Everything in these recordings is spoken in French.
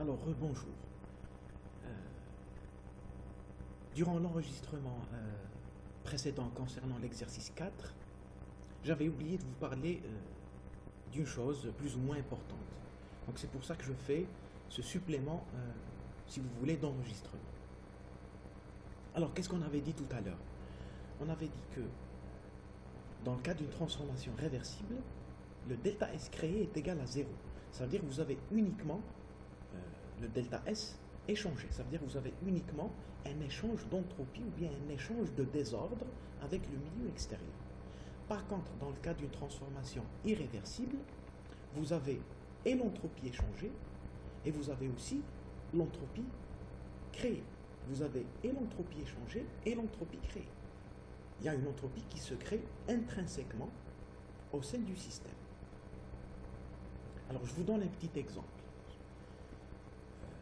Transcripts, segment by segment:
Alors, rebonjour. Euh, Durant l'enregistrement précédent concernant l'exercice 4, j'avais oublié de vous parler d'une chose plus ou moins importante. Donc c'est pour ça que je fais ce supplément, si vous voulez, d'enregistrement. Alors, qu'est-ce qu'on avait dit tout à l'heure? On avait dit que dans le cas d'une transformation réversible, le delta S créé est égal à 0. Ça veut dire que vous avez uniquement le delta S échangé. Ça veut dire que vous avez uniquement un échange d'entropie ou bien un échange de désordre avec le milieu extérieur. Par contre, dans le cas d'une transformation irréversible, vous avez et l'entropie échangée et vous avez aussi l'entropie créée. Vous avez et l'entropie échangée et l'entropie créée. Il y a une entropie qui se crée intrinsèquement au sein du système. Alors, je vous donne un petit exemple.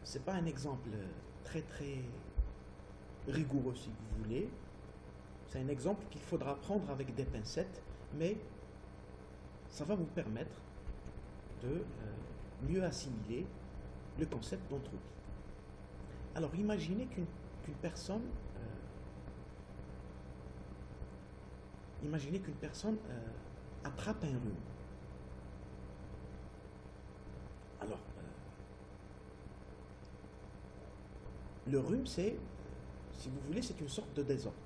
Ce n'est pas un exemple très rigoureux, si vous voulez. C'est un exemple qu'il faudra prendre avec des pincettes, mais ça va vous permettre de mieux assimiler le concept d'entropie. Alors, imaginez qu'une personne attrape un rhume. Alors, le rhume, c'est, si vous voulez, c'est une sorte de désordre.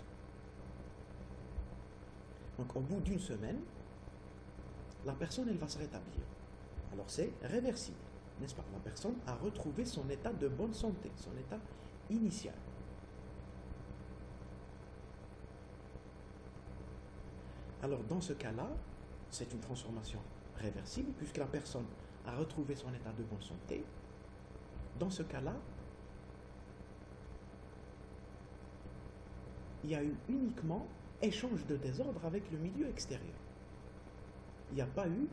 Donc, au bout d'une semaine, la personne, elle va se rétablir. Alors, c'est réversible, n'est-ce pas? La personne a retrouvé son état de bonne santé, son état initial. Alors, dans ce cas-là, c'est une transformation réversible, puisque la personne a retrouvé son état de bonne santé. Dans ce cas-là, il y a eu uniquement échange de désordre avec le milieu extérieur. Il n'y a pas eu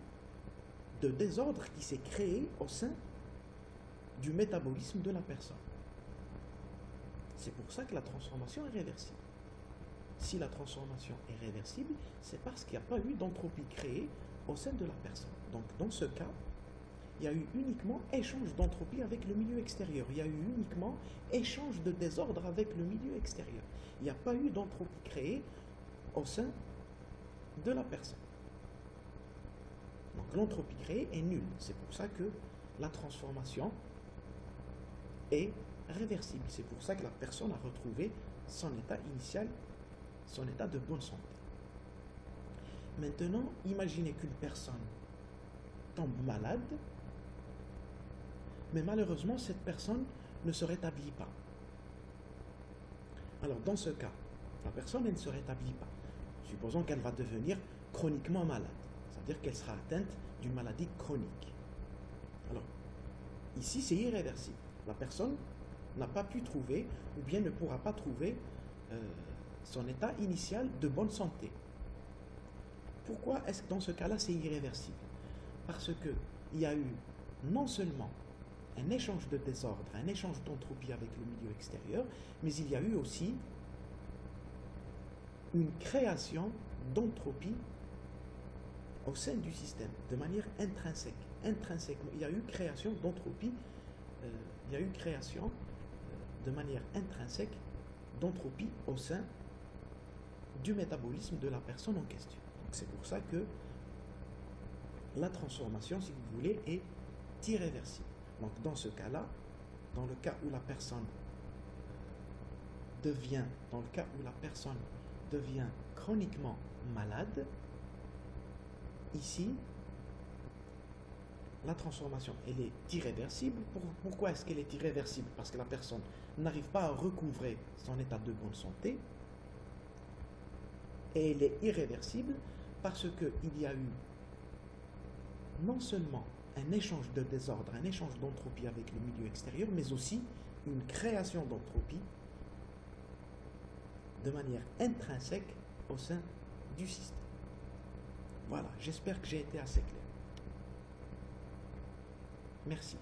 de désordre qui s'est créé au sein du métabolisme de la personne. C'est pour ça que la transformation est réversible. Si la transformation est réversible, c'est parce qu'il n'y a pas eu d'entropie créée au sein de la personne. Donc, dans ce cas, il y a eu uniquement échange d'entropie avec le milieu extérieur. Il y a eu uniquement échange de désordre avec le milieu extérieur. Il n'y a pas eu d'entropie créée au sein de la personne. Donc, l'entropie créée est nulle. C'est pour ça que la transformation est réversible. C'est pour ça que la personne a retrouvé son état initial, son état de bonne santé. Maintenant, imaginez qu'une personne tombe malade, mais malheureusement, cette personne ne se rétablit pas. Alors, dans ce cas, la personne, elle ne se rétablit pas. Supposons qu'elle va devenir chroniquement malade. C'est-à-dire qu'elle sera atteinte d'une maladie chronique. Alors, ici, c'est irréversible. La personne n'a pas pu trouver, ou bien ne pourra pas trouver son état initial de bonne santé. Pourquoi est-ce que dans ce cas-là, c'est irréversible? Parce qu'il y a eu non seulement un échange de désordre, un échange d'entropie avec le milieu extérieur, mais il y a eu aussi une création d'entropie au sein du système, de manière intrinsèque. Intrinsèquement, il y a eu création d'entropie, il y a eu création de manière intrinsèque d'entropie au sein du métabolisme de la personne en question. C'est pour ça que la transformation, si vous voulez, est irréversible. Donc, dans ce cas-là, dans le cas où la personne devient chroniquement malade, ici, la transformation, elle est irréversible. Pourquoi est-ce qu'elle est irréversible? Parce que la personne n'arrive pas à recouvrer son état de bonne santé. Et elle est irréversible parce qu'il y a eu non seulement un échange de désordre, un échange d'entropie avec le milieu extérieur, mais aussi une création d'entropie de manière intrinsèque au sein du système. Voilà, j'espère que j'ai été assez clair. Merci.